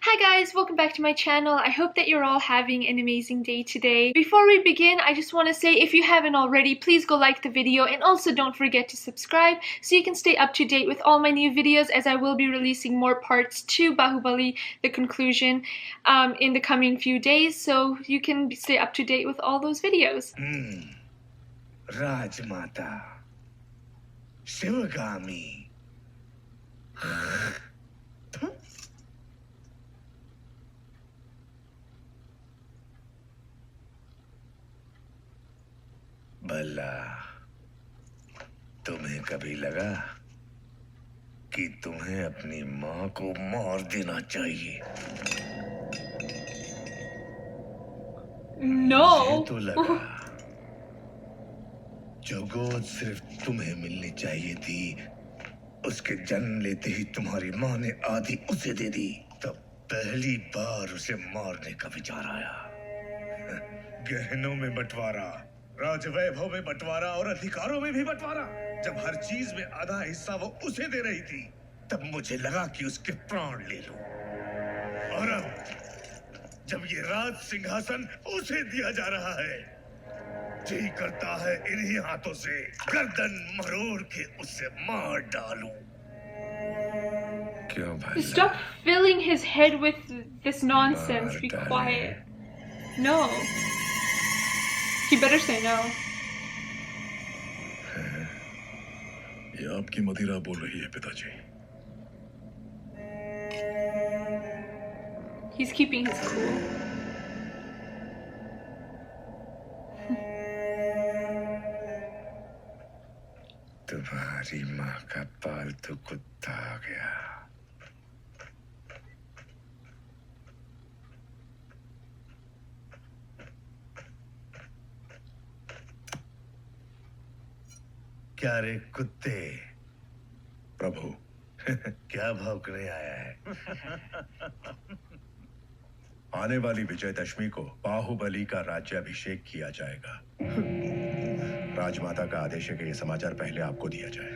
Hi guys, welcome back to my channel. I hope that you're all having an amazing day today. Before we begin, I just want to say if you haven't already, please go like the video and also don't forget to subscribe so you can stay up to date with all my new videos, as I will be releasing more parts to Bahubali, the conclusion, in the coming few days, so you can stay up to date with all those videos. Rajmata, Shivagami. भला तुम्हें कभी लगा कि तुम्हें अपनी माँ को मार देना चाहिए? No. मुझे तो लगा जो गोद सिर्फ तुम्हें मिलनी चाहिए थी, उसके जन्म लेते ही तुम्हारी माँ ने आधी उसे दे दी। तब पहली बार उसे मारने का विचार आया। गहनों में बंटवारा, राजवैभव में बंटवारा और अधिकारों में भी बंटवारा। जब हर चीज में आधा हिस्सा वो उसे दे रही थी, तब मुझे लगा कि उसके प्राण ले लूं। और अब जब ये राज सिंहासन उसे दिया जा रहा है, जी करता है इन्हीं हाथों से गर्दन मरोड़ के उसे मार डालूं। क्यों भाई? Stop filling his head with this nonsense. Be quiet. No. He better say no. ये आपकी मदिरा बोल रही है पिताजी। He's keeping his cool. तुम्हारी माँ का पालतू कुत्ता आ गया। क्या रे कुत्ते? प्रभु, क्या भौंकने आया है? आने वाली विजयदशमी को बाहुबली का राज्याभिषेक किया जाएगा। राजमाता का आदेश है कि यह समाचार पहले आपको दिया जाए।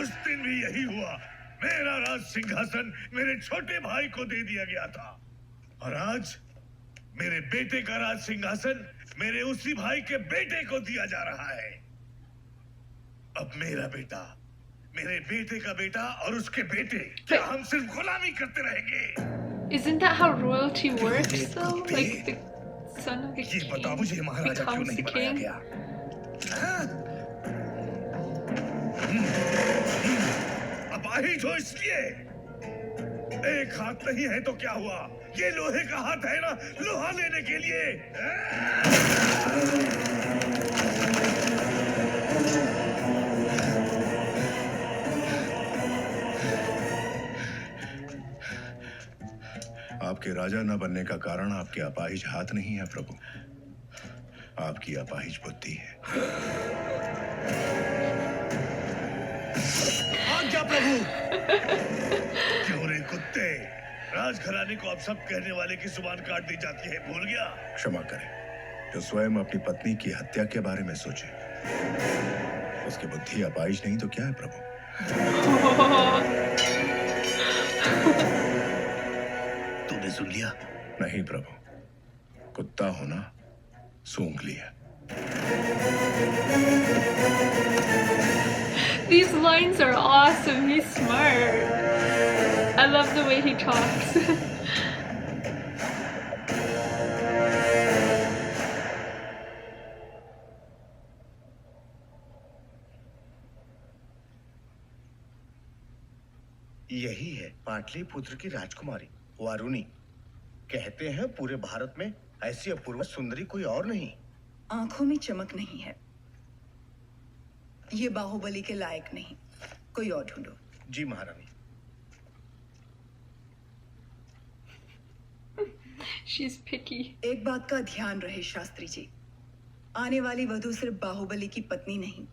उस दिन भी यही हुआ। मेरा राज सिंहासन मेरे छोटे भाई को दे दिया गया था, और आज मेरे बेटे का राज सिंहासन मेरे उसी भाई के बेटे को दिया जा रहा है। अब मेरा बेटा, मेरे बेटे का बेटा और उसके बेटे, क्या हम सिर्फ गुलामी करते रहेंगे? Isn't that how royalty works though? Like the son of the ये king बता मुझे महाराजा क्यों becomes नहीं the बनाया king? गया? हाँ? अपाहिज हो इसलिए। एक हाथ नहीं है तो क्या हुआ? ये लोहे का हाथ है ना, लोहा लेने के लिए। आपके राजा न बनने का कारण आपके अपाहिज हाथ नहीं है प्रभु, आपकी अपाहिज बुद्धि है। आज्ञा प्रभु। क्यों रे कुत्ते? राजघराने को अब सब कहने वाले की जुबान काट दी जाती है, भूल गया? क्षमा करें, जो स्वयं अपनी पत्नी की हत्या के बारे में सोचे, उसकी बुद्धि अपाहिज नहीं तो क्या है प्रभु? तूने सुन लिया? नहीं प्रभु, कुत्ता होना सूंघ लिया। These lines are awesome. He's smart. I love the way he talks. यही है पाटलिपुत्र की राजकुमारी वारुणी। कहते हैं पूरे भारत में ऐसी अपूर्व सुंदरी कोई और नहीं। आंखों में चमक नहीं है, ये बाहुबली के लायक नहीं। कोई और ढूंढो। जी महारानी। She's picky. एक बात का ध्यान रहे शास्त्री जी, आने वाली वधू सिर्फ बाहुबली की पत्नी नहीं,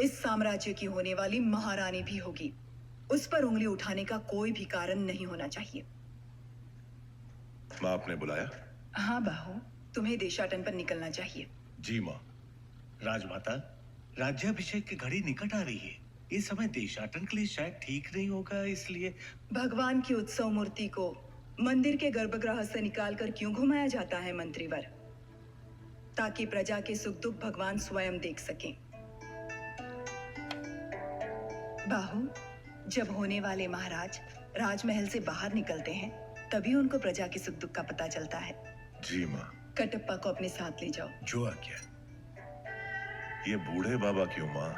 इस साम्राज्य की होने वाली महारानी भी होगी। उस पर उंगली उठाने का कोई भी कारण नहीं होना चाहिए। माँ, आपने बुलाया? हाँ बाहु, तुम्हें देशाटन पर निकलना चाहिए। जी माँ। राजमाता, राज्याभिषेक की घड़ी निकट आ रही है, ये समय देशाटन के लिए शायद ठीक नहीं होगा, इसलिए भगवान की उत्सव मूर्ति को मंदिर के गर्भगृह से निकालकर क्यों घुमाया जाता है मंत्रीवर? ताकि प्रजा के सुख दुख भगवान स्वयं देख सकें। बाहु, जब होने वाले महाराज राजमहल से बाहर निकलते हैं तभी उनको प्रजा के सुख दुख का पता चलता है। जी माँ। कटप्पा को अपने साथ ले जाओ। जो आज्ञा। ये बूढ़े बाबा क्यों माँ?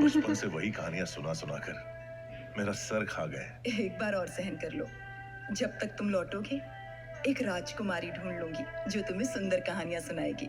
बचपन से वही कहानियां सुना सुना कर मेरा सर खा गए। एक बार और सहन कर लो। जब तक तुम लौटोगे एक राजकुमारी ढूंढ लूंगी जो तुम्हें सुंदर कहानियां सुनाएगी।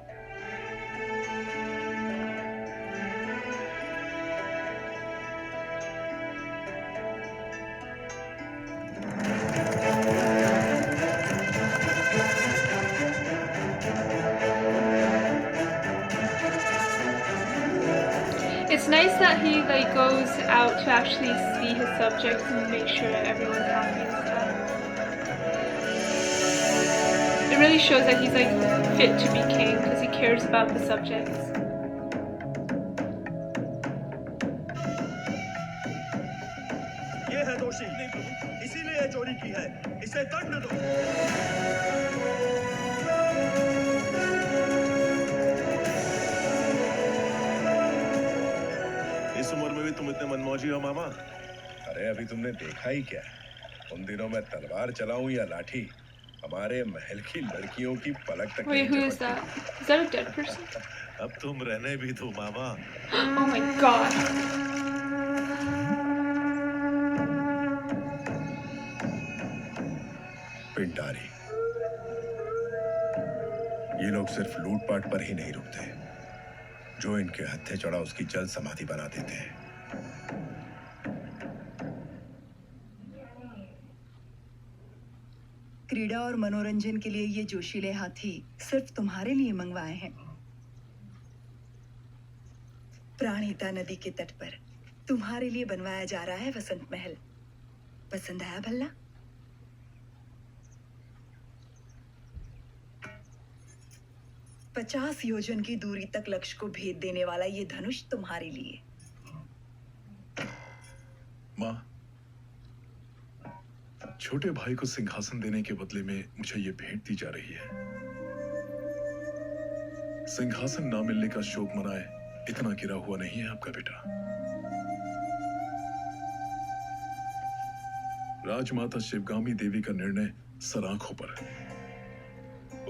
It's nice that he like goes out to actually see his subjects and make sure everyone's happy and stuff. It really shows that he's like fit to be king because he cares about the subjects. ये है दोषी, इसीलिए ये चोरी की है, इसे दंड दो। इस उम्र में भी तुम इतने मनमौजी हो मामा? अरे अभी तुमने देखा ही क्या? उन दिनों में तलवार चलाऊं या लाठी, हमारे महल की लड़कियों की पलक तक Wait, नहीं who is झपकती। that? Is that a dead person? अब तुम रहने भी दो मामा। Oh my god. पिंटारी, ये लोग सिर्फ लूटपाट पर ही नहीं रुकते। जो इनके हत्थे चढ़ा उसकी जल समाधि बना देते हैं। क्रीड़ा और मनोरंजन के लिए ये जोशीले हाथी सिर्फ तुम्हारे लिए मंगवाए हैं। प्राणहिता नदी के तट पर तुम्हारे लिए बनवाया जा रहा है वसंत महल। पसंद आया भल्ला? पचास योजन की दूरी तक लक्ष्य को भेद देने वाला ये धनुष तुम्हारे लिए। माँ, छोटे भाई को सिंहासन देने के बदले में मुझे ये भेंट दी जा रही है। सिंहासन ना मिलने का शोक मनाए इतना गिरा हुआ नहीं है आपका बेटा। राजमाता शिवगामी देवी का निर्णय सराखों पर है।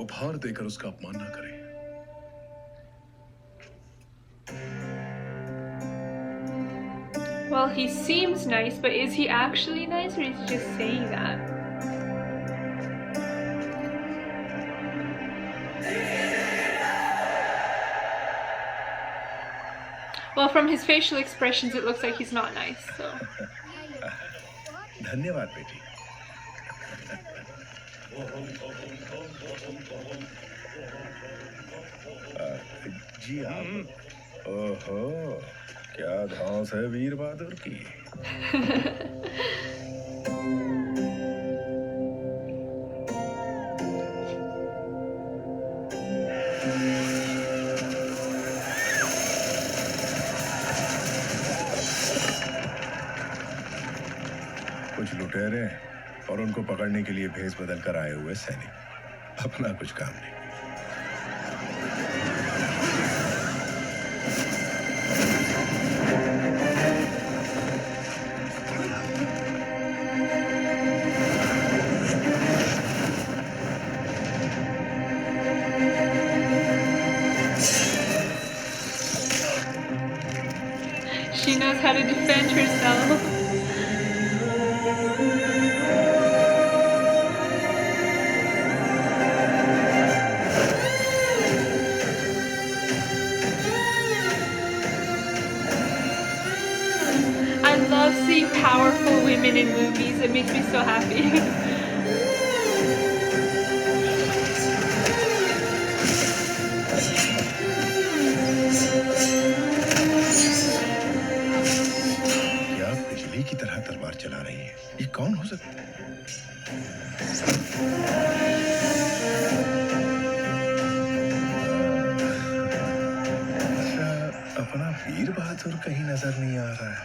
उपहार देकर उसका अपमान ना करें। Well, he seems nice, but is he actually nice or is he just saying that? Well, from his facial expressions, it looks like he's not nice, so. धन्यवाद बेटी। जी आप। ओहो, क्या धौंस है वीर बहादुर की। कुछ लुटेरे और उनको पकड़ने के लिए भेष बदल कर आए हुए सैनिक। अपना कुछ काम नहीं। She knows how to defend herself. I love seeing powerful women in movies. It makes me so happy. क्या बिजली की तरह तलवार चला रही है? ये कौन हो सकता है? अच्छा, अपना वीर बहादुर कहीं नजर नहीं आ रहा है।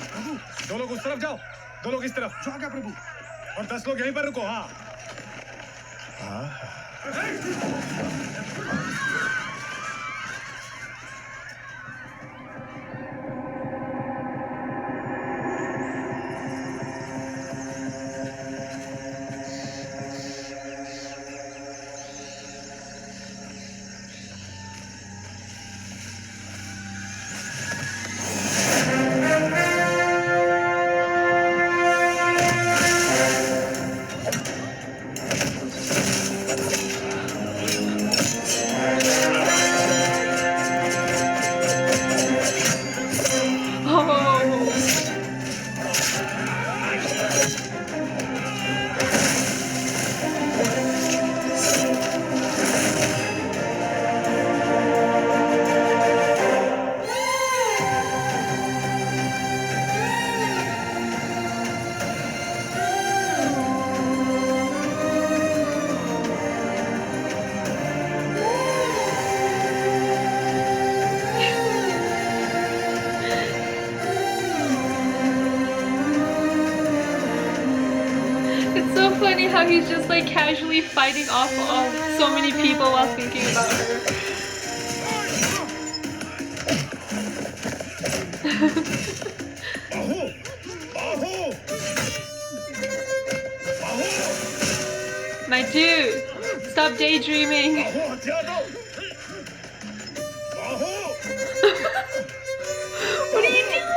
प्रभु, 2 लोग उस तरफ जाओ, 2 लोग इस तरफ। जो आ गया प्रभु। और 10 लोग यहीं पर रुको। हाँ। It's so funny how he's just like casually fighting off so many people while thinking about her. My dude, stop daydreaming. What are you doing?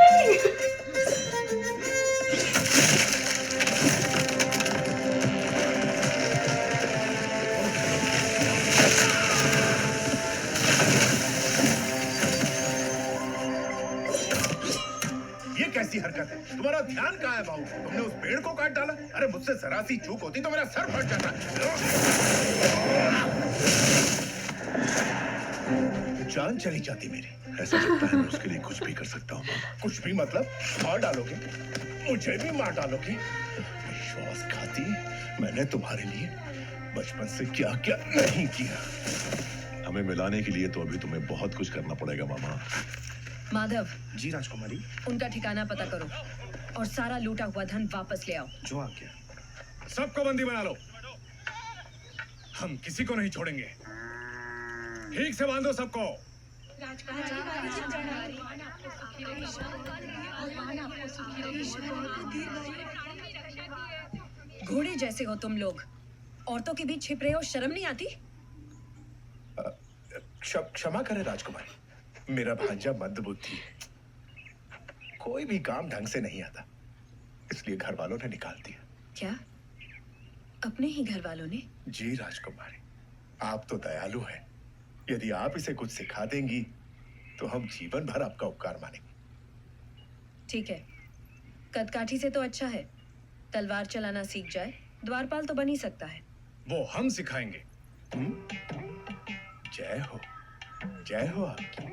ये कैसी हरकत है? तुम्हारा ध्यान कहाँ है बाबू? तुमने उस पेड़ को काट डाला? अरे मुझसे जरा सी चूक होती तो मेरा सर फट जाता। जान चली जाती मेरी। ऐसा लगता है मैं उसके लिए कुछ भी कर सकता हूँ मामा। कुछ भी मतलब? मार डालोगे? मुझे भी मार डालोगे? विश्वासघाती, मैंने तुम्हारे लिए बचपन से क्या क्या नहीं किया। हमें मिलाने के लिए तो अभी तुम्हें बहुत कुछ करना पड़ेगा मामा। माधव, जी राजकुमारी। उनका ठिकाना पता करो और सारा लूटा हुआ धन वापस ले आओ। जो आ गया। सबको बंदी बना लो। हम किसी को नहीं छोड़ेंगे। ठीक से बांधो सबको। घोड़े जैसे हो तुम लोग, औरतों के बीच छिप रहे हो, शर्म नहीं आती? क्षमा करें राजकुमारी, मेरा भांजा मंदबुद्धि है, कोई भी काम ढंग से नहीं आता, इसलिए घर वालों ने निकाल दिया। क्या? अपने ही घर वालों ने? जी राजकुमारी, आप तो दयालु हैं। यदि आप इसे कुछ सिखा देंगी तो हम जीवन भर आपका उपकार मानेंगे। ठीक है, कदकाठी से तो अच्छा है, तलवार चलाना सीख जाए, द्वारपाल तो बन ही सकता है। वो हम सिखाएंगे। जय हो, जय हो आपकी।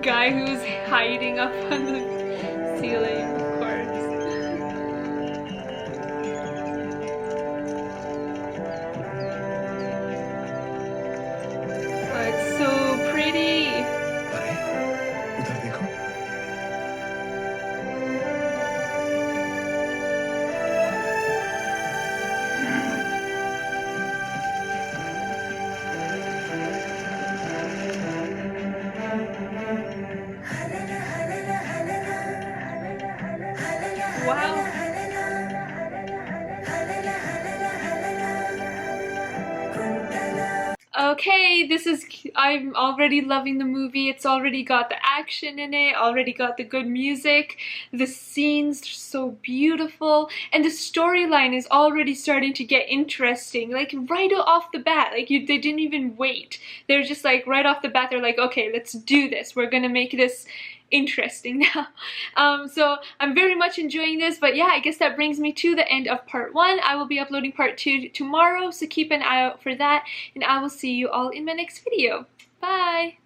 Guy who's hiding up on the ceiling, of course. Oh, it's so pretty. अरे, उधर देखो। Wow. Okay, I'm already loving the movie. It's already got the action in it, already got the good music. The scenes are so beautiful, and the storyline is already starting to get interesting. Like right off the bat, like they didn't even wait. They're just like right off the bat, they're like, okay, let's do this. We're gonna make this interesting now. So I'm very much enjoying this, but yeah, I guess that brings me to the end of part 1. I will be uploading part 2 tomorrow, so keep an eye out for that, and I will see you all in my next video. Bye!